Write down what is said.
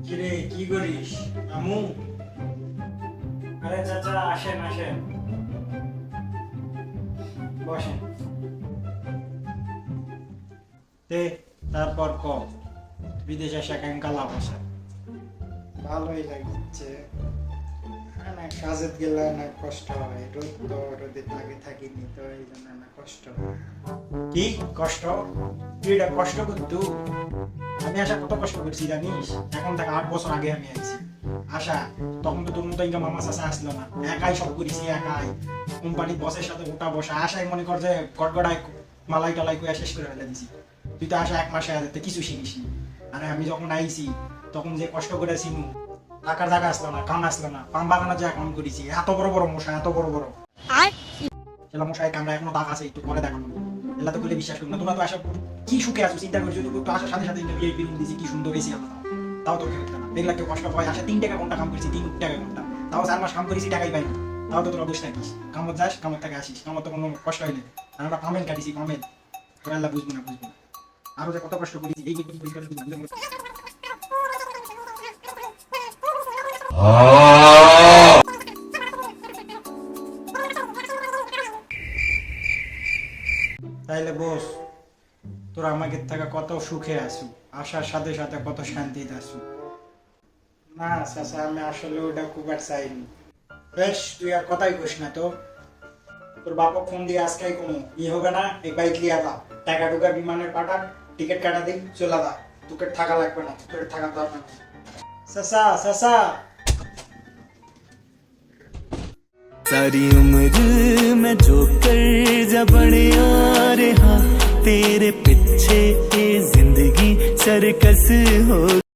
কিরে কি করিস আমু? আরে চাচা আসেন আসেন, বসেন। তে তারপর ক বিদেশে এসে কেমন লাভ আছে? ভালোই লাগছে। না কাজে গেলে না কষ্ট হয়, রোদ তো রোদে থাকিনি তো এই জন্য না কষ্ট হয়। কি কষ্ট? তুই এটা কষ্ট করতু? আমি আশা কত কষ্ট করছি জানিস? এখন থেকে 8 বছর আগে আমি আইছি আশা, তখন তো তোর মতো ইনকা মামা চাচা আসলো না, একাই সব করেছি একাই। কোম্পানির বসের সাথে ওটা বসা আশাই মনে কর যে গড়গড়ায় মালাই টালাই করে শেষ করে ফেলে দিছি। তুই তো আশা 1 মাসে আগে কিছু শিখিসনি। আরে আমি যখন আইছি তখন যে কষ্ট করেছি টাকার জায়গা আসলো না, কাম আসলো না, পাম বাগানে যা কাম করেছি, এত বড় বড় মশা, এত বড় বড় সেলা মশাই কামড়া এখনো দাগ আছে, একটু পরে দেখানো এলা তো বলে বিশ্বাস করি না। তোমরা তো আশা কি সুখে আছো চিন্তা করছো, তো আসার সাথে সাথে ইন্টারভিউ ফিল্ম দিয়েছি, কি সুন্দর হয়েছি আমরা, তাও তো খেলতে না দেখলা কেউ কষ্ট পায়। আসা 3 টাকা ঘন্টা কাম করেছি, 3 টাকা ঘন্টা, তাও 4 মাস কাম করেছি, টাকাই পাই না, তাও তো তোরা বসে থাকিস। কামত যাস, কামত থেকে আসিস, কামত তো কোনো কষ্ট হয় না। আর আমরা পামেন কাটিছি, পামেন তোরা আল্লাহ বুঝবো না, বুঝবো না। আরো যে কত কষ্ট করেছি এই তাইলে বস, তোরা আমাকে থাকা কত সুখে আছো, আসার সাথে সাথে কত শান্তিতে আছো। না চাচা আমি আসলে ওটা খুব আর চাইনি। বেশ তুই আর কথাই কইস না তো। তোর বাবা ফোন দিয়ে আজকাই কোনো হবে না, এই বাইক লিয়া দা, টাকা টুকা বিমানের পাঠাক, টিকিট কাটা দিই, চলে দা, তোকে থাকা লাগবে না, তোর থাকার দরকার নেই। সাসা সাসা सारी उम्र मैं जो कर जा बड़े आ रहा तेरे पीछे ये जिंदगी सर्कस हो।